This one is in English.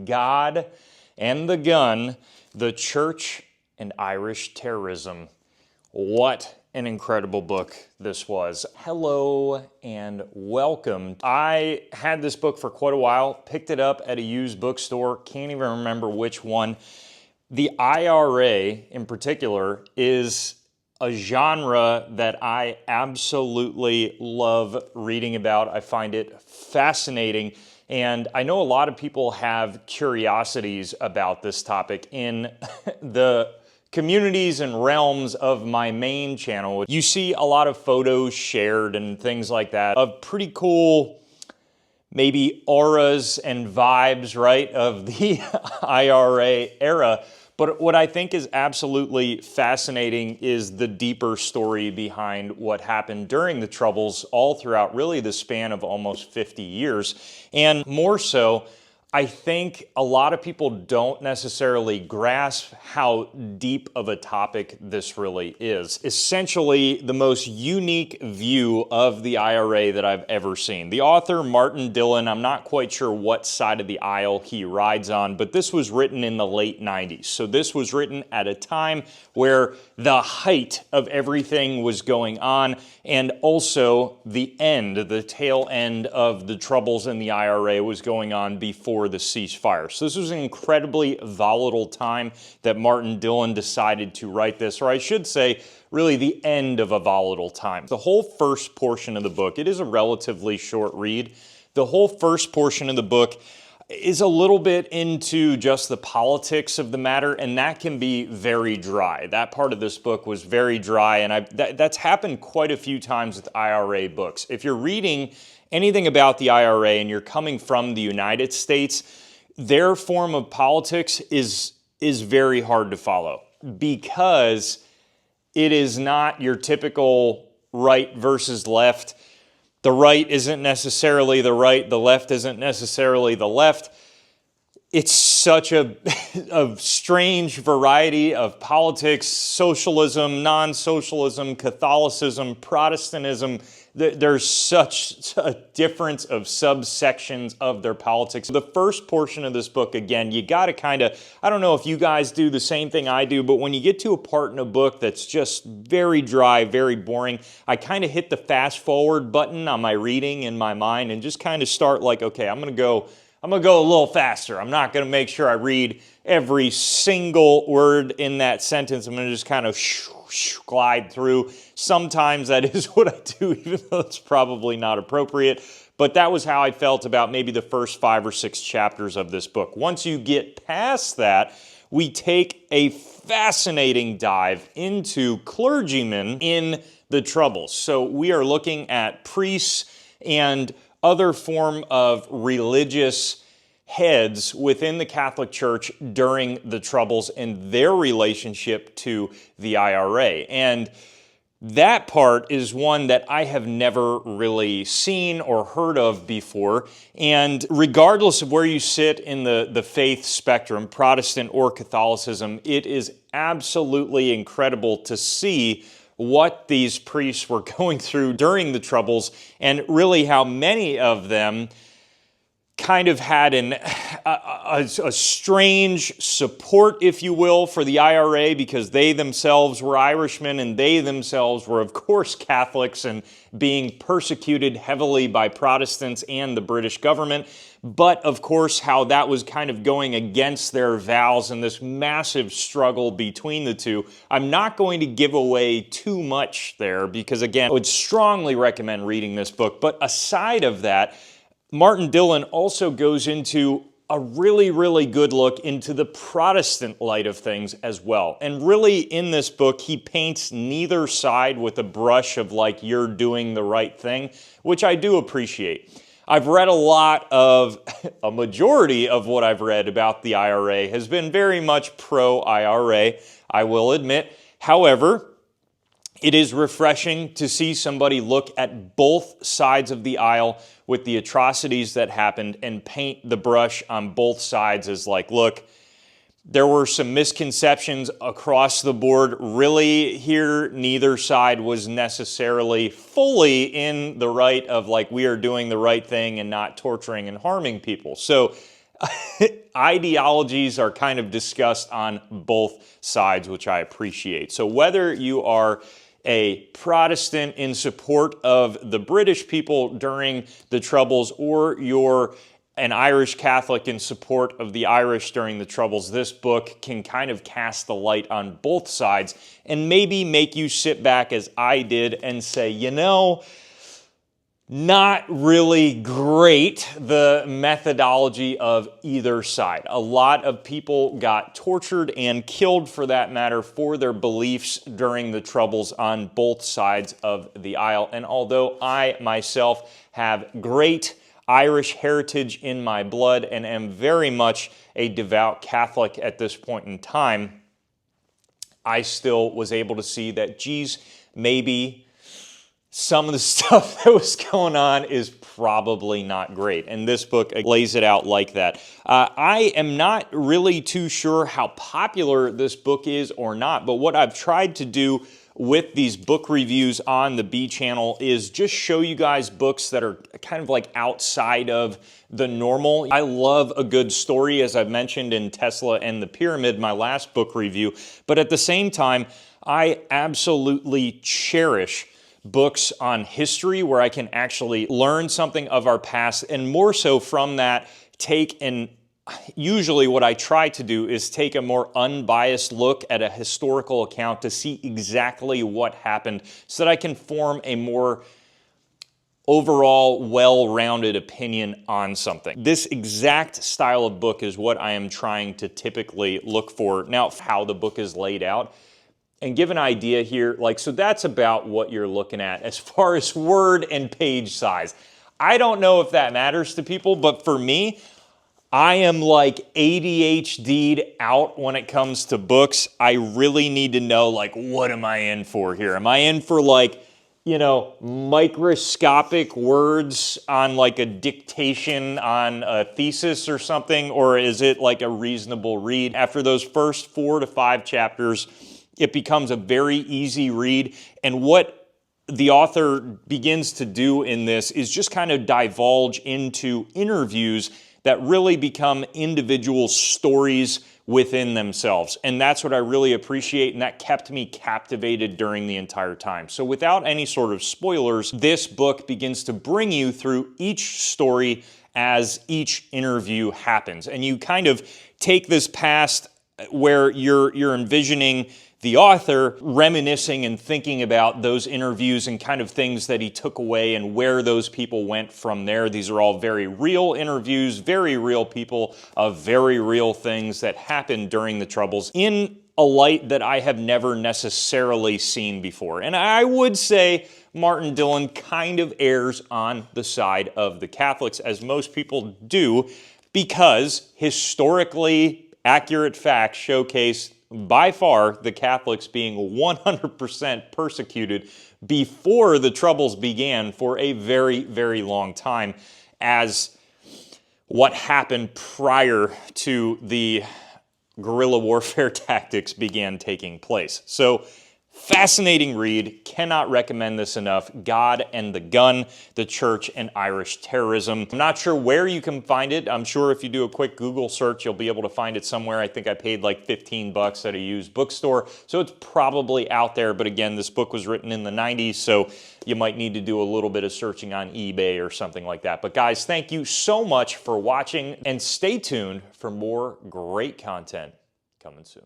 God and the Gun, the Church and Irish Terrorism. What an incredible book this was. Hello and welcome. I had this book for quite a while, picked it up at a used bookstore, can't even remember which one. The IRA in particular is a genre that I absolutely love reading about. I find it fascinating. And I know a lot of people have curiosities about this topic in the communities and realms of my main channel. You see a lot of photos shared and things like that of pretty cool, maybe auras and vibes, right, of the IRA era. But what I think is absolutely fascinating is the deeper story behind what happened during the Troubles all throughout really the span of almost 50 years. And more so, I think a lot of people don't necessarily grasp how deep of a topic this really is. Essentially, the most unique view of the IRA that I've ever seen. The author, Martin Dillon, I'm not quite sure what side of the aisle he rides on, but this was written in the late 90s. So this was written at a time where the height of everything was going on, and also the tail end of the Troubles in the IRA was going on before the ceasefire. So this was an incredibly volatile time that Martin Dillon decided to write this, or I should say, really the end of a volatile time. The whole first portion of the book, it is a relatively short read. The whole first portion of the book is a little bit into just the politics of the matter, and that can be very dry. That part of this book was very dry, and that's happened quite a few times with IRA books. If you're reading anything about the IRA and you're coming from the United States, their form of politics is very hard to follow because it is not your typical right versus left. The right isn't necessarily the right, the left isn't necessarily the left. It's such a strange variety of politics, socialism, non-socialism, Catholicism, Protestantism. There's such a difference of subsections of their politics. The first portion of this book, again, you got to kind of, I don't know if you guys do the same thing I do, but when you get to a part in a book that's just very dry, very boring, I kind of hit the fast forward button on my reading in my mind and just kind of start like, okay, I'm going to go a little faster. I'm not going to make sure I read every single word in that sentence. I'm going to just kind of glide through. Sometimes that is what I do, even though it's probably not appropriate. But that was how I felt about maybe the first 5 or 6 chapters of this book. Once you get past that, we take a fascinating dive into clergymen in the Troubles. So we are looking at priests and other form of religious heads within the Catholic Church during the Troubles and their relationship to the IRA. And that part is one that I have never really seen or heard of before. And regardless of where you sit in the faith spectrum, Protestant or Catholicism, it is absolutely incredible to see what these priests were going through during the Troubles, and really how many of them kind of had a strange support, if you will, for the IRA because they themselves were Irishmen and they themselves were, of course, Catholics and being persecuted heavily by Protestants and the British government. But, of course, how that was kind of going against their vows and this massive struggle between the two. I'm not going to give away too much there because, again, I would strongly recommend reading this book. But aside of that, Martin Dillon also goes into a really, really good look into the Protestant light of things as well. And really, in this book, he paints neither side with a brush of like, you're doing the right thing, which I do appreciate. I've read a majority of what I've read about the IRA has been very much pro-IRA, I will admit. However, it is refreshing to see somebody look at both sides of the aisle with the atrocities that happened and paint the brush on both sides as like, look, there were some misconceptions across the board. Really, here, neither side was necessarily fully in the right of like, we are doing the right thing and not torturing and harming people. So ideologies are kind of discussed on both sides, which I appreciate. So whether you are a Protestant in support of the British people during the Troubles, or you're an Irish Catholic in support of the Irish during the Troubles, this book can kind of cast the light on both sides and maybe make you sit back as I did and say, you know, not really great, the methodology of either side. A lot of people got tortured and killed, for that matter, for their beliefs during the Troubles on both sides of the aisle. And although I myself have great Irish heritage in my blood and am very much a devout Catholic at this point in time, I still was able to see that, geez, maybe some of the stuff that was going on is probably not great. And this book lays it out like that. I am not really too sure how popular this book is or not, but what I've tried to do with these book reviews on the B channel is just show you guys books that are kind of like outside of the normal. I love a good story, as I've mentioned in Tesla and the Pyramid, my last book review, but at the same time, I absolutely cherish books on history where I can actually learn something of our past, and more so from that, usually what I try to do is take a more unbiased look at a historical account to see exactly what happened so that I can form a more overall well-rounded opinion on something. This exact style of book is what I am trying to typically look for. Now, how the book is laid out, and give an idea here, so that's about what you're looking at as far as word and page size. I don't know if that matters to people, but for me, I am like ADHD'd out when it comes to books. I really need to know, what am I in for here? Am I in for microscopic words on a dictation on a thesis or something? Or is it a reasonable read? After those first 4 to 5 chapters, it becomes a very easy read. And what the author begins to do in this is just kind of divulge into interviews that really become individual stories within themselves. And that's what I really appreciate, and that kept me captivated during the entire time. So without any sort of spoilers, this book begins to bring you through each story as each interview happens. And you kind of take this past where you're envisioning the author reminiscing and thinking about those interviews and kind of things that he took away and where those people went from there. These are all very real interviews, very real people of very real things that happened during the Troubles in a light that I have never necessarily seen before. And I would say Martin Dillon kind of errs on the side of the Catholics, as most people do, because historically accurate facts showcase by far the Catholics being 100% persecuted before the Troubles began for a very, very long time, as what happened prior to the guerrilla warfare tactics began taking place. So, fascinating read. Cannot recommend this enough. God and the Gun, the Church and Irish Terrorism. I'm not sure where you can find it. I'm sure if you do a quick Google search, you'll be able to find it somewhere. I think I paid like 15 bucks at a used bookstore, so it's probably out there. But again, this book was written in the 90s, so you might need to do a little bit of searching on eBay or something like that. But guys, thank you so much for watching, and stay tuned for more great content coming soon.